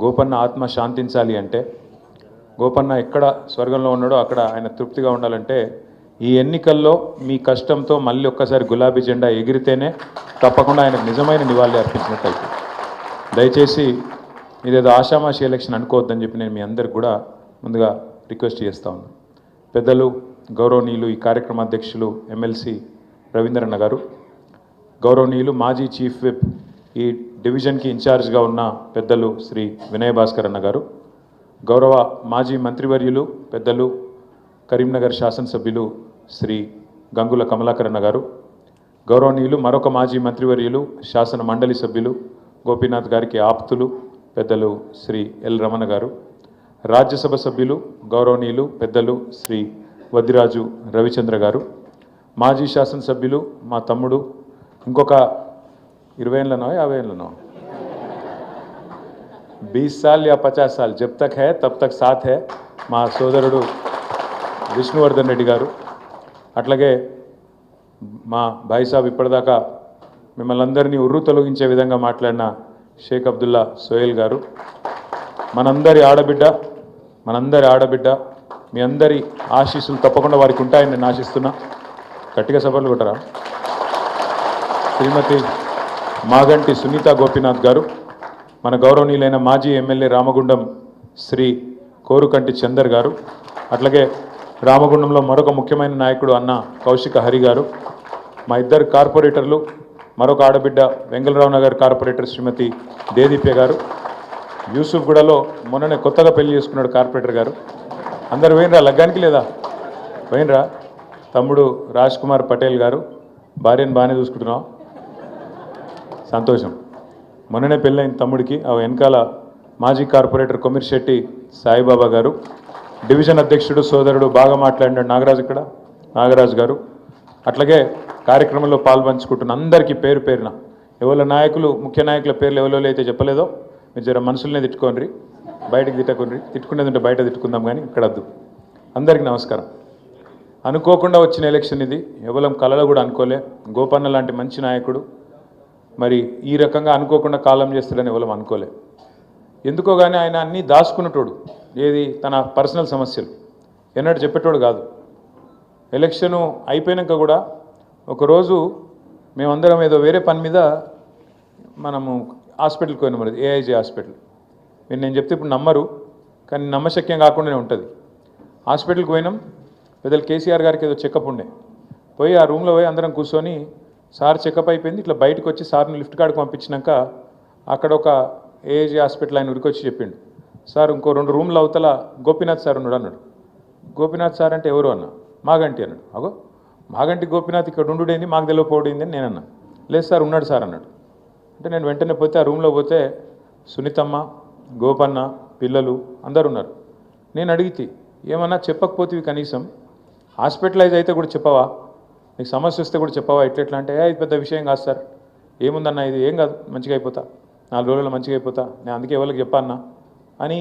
గోపన్న ఆత్మ శాంతించాలి అంటే, గోపన్న ఎక్కడ స్వర్గంలో ఉన్నాడో అక్కడ ఆయన తృప్తిగా ఉండాలంటే ఈ ఎన్నికల్లో మీ కష్టంతో మళ్ళీ ఒక్కసారి గులాబీ జెండా ఎగిరితేనే తప్పకుండా ఆయనకు నిజమైన నివాళి అర్పించినట్టయితే. దయచేసి ఇదేదో ఆషామాషి ఎలక్షన్ అనుకోవద్దని చెప్పి నేను మీ అందరికి కూడా ముందుగా రిక్వెస్ట్ చేస్తా ఉన్నాను. పెద్దలు గౌరవనీయులు ఈ కార్యక్రమ అధ్యక్షులు ఎమ్మెల్సీ రవీంద్రన్న గారు, గౌరవనీయులు మాజీ చీఫ్ విప్ ఈ డివిజన్కి ఇన్ఛార్జ్గా ఉన్న పెద్దలు శ్రీ వినయ్ భాస్కర్ అన్న గారు, గౌరవ మాజీ మంత్రివర్యులు పెద్దలు కరీంనగర్ శాసనసభ్యులు శ్రీ గంగుల కమలాకర్ అన్న గారు, గౌరవనీయులు మరొక మాజీ మంత్రివర్యులు శాసన మండలి సభ్యులు గోపీనాథ్ గారికి ఆప్తులు పెద్దలు శ్రీ ఎల్ రమణ గారు, రాజ్యసభ సభ్యులు గౌరవనీయులు పెద్దలు శ్రీ వద్దిరాజు రవిచంద్ర గారు, మాజీ శాసనసభ్యులు మా తమ్ముడు ఇంకొక 20 ఏళ్ళనో 50 ఏళ్ళనో 20 साल या 50 साल जब तक है तब तक साथ है మా సోదరుడు విష్ణువర్ధన్ రెడ్డి గారు, అట్లాగే మా భాయ్ సాబ్ ఇప్పటిదాకా మిమ్మల్ని అందరినీ ఉర్రు తొలగించే విధంగా మాట్లాడిన షేక్ అబ్దుల్లా సోహెల్ గారు, మనందరి ఆడబిడ్డ మీ అందరి ఆశీస్సులు తప్పకుండా వారికి ఉంటాయని నేను ఆశిస్తున్నా. గట్టిగా సభలు కొట్టరా. శ్రీమతి మాగంటి సునీత గోపీనాథ్ గారు, మన గౌరవనీయులైన మాజీ ఎమ్మెల్యే రామగుండం శ్రీ కోరుకంటి చందర్ గారు, అట్లాగే రామగుండంలో మరొక ముఖ్యమైన నాయకుడు అన్న కౌశిక హరి గారు, మా ఇద్దరు కార్పొరేటర్లు, మరొక ఆడబిడ్డ వెంగళరావు నగర్ కార్పొరేటర్ శ్రీమతి దేదీప్య గారు, యూసుఫ్గూడలో మొన్ననే కొత్తగా పెళ్లి చేసుకున్నాడు కార్పొరేటర్ గారు. అందరు పోయినరా లగ్గానికి? లేదా పోయినరా? తమ్ముడు రాజ్ కుమార్ పటేల్ గారు, భార్యను బాగానే చూసుకుంటున్నాం, సంతోషం. మొన్ననే పెళ్ళైన తమ్ముడికి ఆ వెనకాల మాజీ కార్పొరేటర్ కొమిర్శెట్టి సాయిబాబా గారు, డివిజన్ అధ్యక్షుడు సోదరుడు బాగా మాట్లాడినాడు నాగరాజు, ఇక్కడ నాగరాజు గారు, అట్లాగే కార్యక్రమంలో పాల్పంచుకుంటున్న అందరికీ పేరు పేరున ఎవరి నాయకులు ముఖ్య నాయకుల పేర్లు ఎవరో అయితే చెప్పలేదో మీరు జర మనసులనే తిట్టుకోండి, బయటకు తిట్టకుండ్రి. తిట్టుకునేది ఉంటే బయట తిట్టుకుందాం కానీ ఇక్కడ వద్దు. అందరికీ నమస్కారం. అనుకోకుండా వచ్చిన ఎలక్షన్ ఇది, ఎవరం కలలో కూడా అనుకోలే. గోపన్న లాంటి మంచి నాయకుడు మరి ఈ రకంగా అనుకోకుండా కాలం చేస్తాడని ఎవరం అనుకోలే. ఎందుకో కానీ ఆయన అన్నీ దాచుకున్నటోడు, ఏది తన పర్సనల్ సమస్యలు ఎన్నడూ చెప్పేటోడు కాదు. ఎలక్షను అయిపోయాక కూడా ఒకరోజు మేమందరం ఏదో వేరే పని మీద మనము హాస్పిటల్కి పోయినాం, మరి ఏఐజీ హాస్పిటల్. మీరు నేను చెప్తే ఇప్పుడు నమ్మరు, కానీ నమ్మశక్యం కాకుండానే ఉంటుంది. హాస్పిటల్కి పోయినాం, పెద్దలు కేసీఆర్ గారికి ఏదో చెకప్ ఉండే, పోయి ఆ రూమ్లో పోయి అందరం కూర్చొని సార్ చెకప్ అయిపోయింది, ఇట్లా బయటకు వచ్చి సార్ని లిఫ్ట్ కాడికి పంపించినాక అక్కడ ఒక ఏఐజీ హాస్పిటల్ ఆయన ఉరికొచ్చి చెప్పిండు, సార్ ఇంకో 2 రూమ్లు అవతల గోపీనాథ్ సార్ ఉన్నాడు అన్నాడు. గోపీనాథ్ సార్ అంటే ఎవరు అన్న? మాగంటి అన్నాడు. అగో మాగంటి గోపీనాథ్ ఇక్కడ ఉండుడేంది, మాకు తెలియకపోవడేంది అని నేనన్నా. లేదు సార్ ఉన్నాడు సార్ అన్నాడు. అంటే నేను వెంటనే పోతే ఆ రూమ్లో పోతే సునీతమ్మ, గోపన్న, పిల్లలు అందరు ఉన్నారు. నేను అడిగితే ఏమన్నా చెప్పకపోతే కనీసం హాస్పిటలైజ్ అయితే కూడా చెప్పవా, నీకు సమస్య వస్తే కూడా చెప్పవా, ఎట్లా అంటే ఇది పెద్ద విషయం కాదు సార్, ఏముందన్నా ఇది ఏం కాదు, మంచిగా అయిపోతా, 4 రోజుల్లో మంచిగా అయిపోతా, నేను అందుకే ఎవరికి చెప్పన్నా అని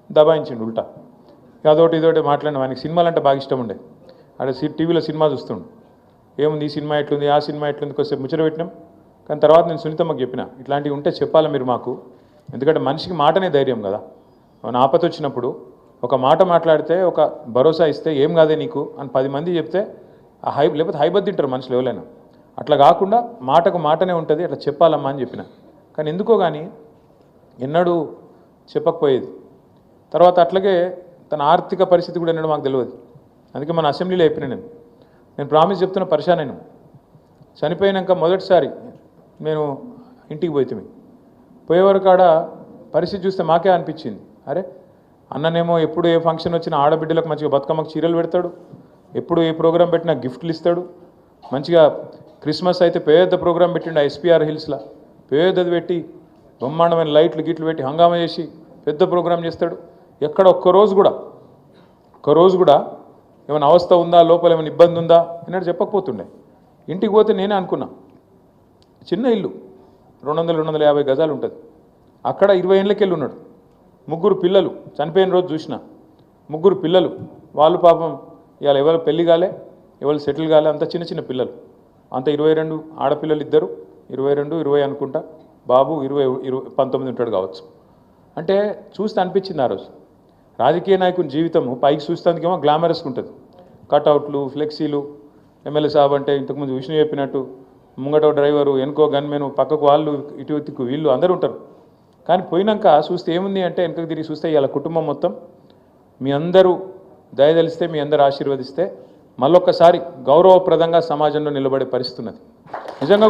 దబాయించిండు ఉల్టా. అదొకటి ఇదొకటి మాట్లాడిన. ఆయనకి సినిమాలు అంటే బాగా ఇష్టం ఉండే, అక్కడ టీవీలో సినిమా చూస్తుండు, ఏముంది ఈ సినిమా ఎట్లుంది ఆ సినిమా ఎట్లుంది కొద్దిసేపు ముచ్చట పెట్టినాం. కానీ తర్వాత నేను సునీతమ్మకి చెప్పిన, ఇట్లాంటివి ఉంటే చెప్పాలా మీరు మాకు, ఎందుకంటే మనిషికి మాటనే ధైర్యం కదా. మన ఆపద వచ్చినప్పుడు ఒక మాట మాట్లాడితే ఒక భరోసా ఇస్తే ఏం కాదే నీకు అని 10 మంది చెప్తే లేకపోతే హైబత్ తింటారు మనుషులు ఎవరైనా. అట్లా కాకుండా మాటకు మాటనే ఉంటుంది, అట్లా చెప్పాలమ్మా అని చెప్పిన. కానీ ఎందుకో కానీ ఎన్నడూ చెప్పకపోయేది. తర్వాత అట్లాగే తన ఆర్థిక పరిస్థితి కూడా ఎన్నడూ మాకు తెలియదు. అందుకే మన అసెంబ్లీలో చెప్పిన నేను ప్రామిస్ చెప్తున్న పరిశాన్ నేను చనిపోయినాక మొదటిసారి నేను ఇంటికి పోయేవారు కాడ పరిస్థితి చూస్తే మాకే అనిపించింది, అరే అన్ననేమో ఎప్పుడు ఏ ఫంక్షన్ వచ్చినా ఆడబిడ్డలకు మంచిగా బతుకమ్మకు చీరలు పెడతాడు, ఎప్పుడు ఏ ప్రోగ్రాం పెట్టినా గిఫ్ట్లు ఇస్తాడు, మంచిగా క్రిస్మస్ అయితే పెద్ద ప్రోగ్రాం పెట్టిండు ఎస్పీఆర్ హిల్స్లో, పెద్దది పెట్టి బ్రహ్మాండమైన లైట్లు గిట్లు పెట్టి హంగామా చేసి పెద్ద ప్రోగ్రాం చేస్తాడు. ఎక్కడ ఒక్కరోజు కూడా ఏమైనా అవస్థ ఉందా, లోపల ఏమైనా ఇబ్బంది ఉందా అన్నట్టు చెప్పకపోతుండే. ఇంటికి పోతే నేనే అనుకున్నా, చిన్న ఇల్లు 200-250 గజాలు ఉంటుంది, అక్కడ 20 ఏళ్ళకెళ్ళి ఉన్నాడు, 3 పిల్లలు, చనిపోయిన రోజు చూసిన 3 పిల్లలు, వాళ్ళు పాపం ఇవాళ ఎవరు పెళ్లి కాలే, ఎవరు సెటిల్ కాలే, అంత చిన్న చిన్న పిల్లలు, అంత 22 ఆడపిల్లలు, 2 22 20 అనుకుంటా, బాబు 19 ఉంటాడు కావచ్చు. అంటే చూస్తే అనిపించింది ఆ రోజు రాజకీయ నాయకుని జీవితము పైకి చూస్తేందుకేమో గ్లామరస్గా ఉంటుంది. కట్అవుట్లు, ఫ్లెక్సీలు, ఎమ్మెల్యే సాబ్ అంటే ఇంతకుముందు విష్ణు చెప్పినట్టు ముంగట డ్రైవరు, వెనుకో గన్మెను, పక్కకు వాళ్ళు, ఇటు వీళ్ళు అందరూ ఉంటారు. కానీ పోయినాక చూస్తే ఏముంది అంటే వెనుకకు తిరిగి చూస్తే ఇలా కుటుంబం మొత్తం మీ అందరూ దయదలిస్తే, మీ అందరూ ఆశీర్వదిస్తే మళ్ళొక్కసారి గౌరవప్రదంగా సమాజంలో నిలబడే పరిస్థితి ఉన్నది. నిజంగా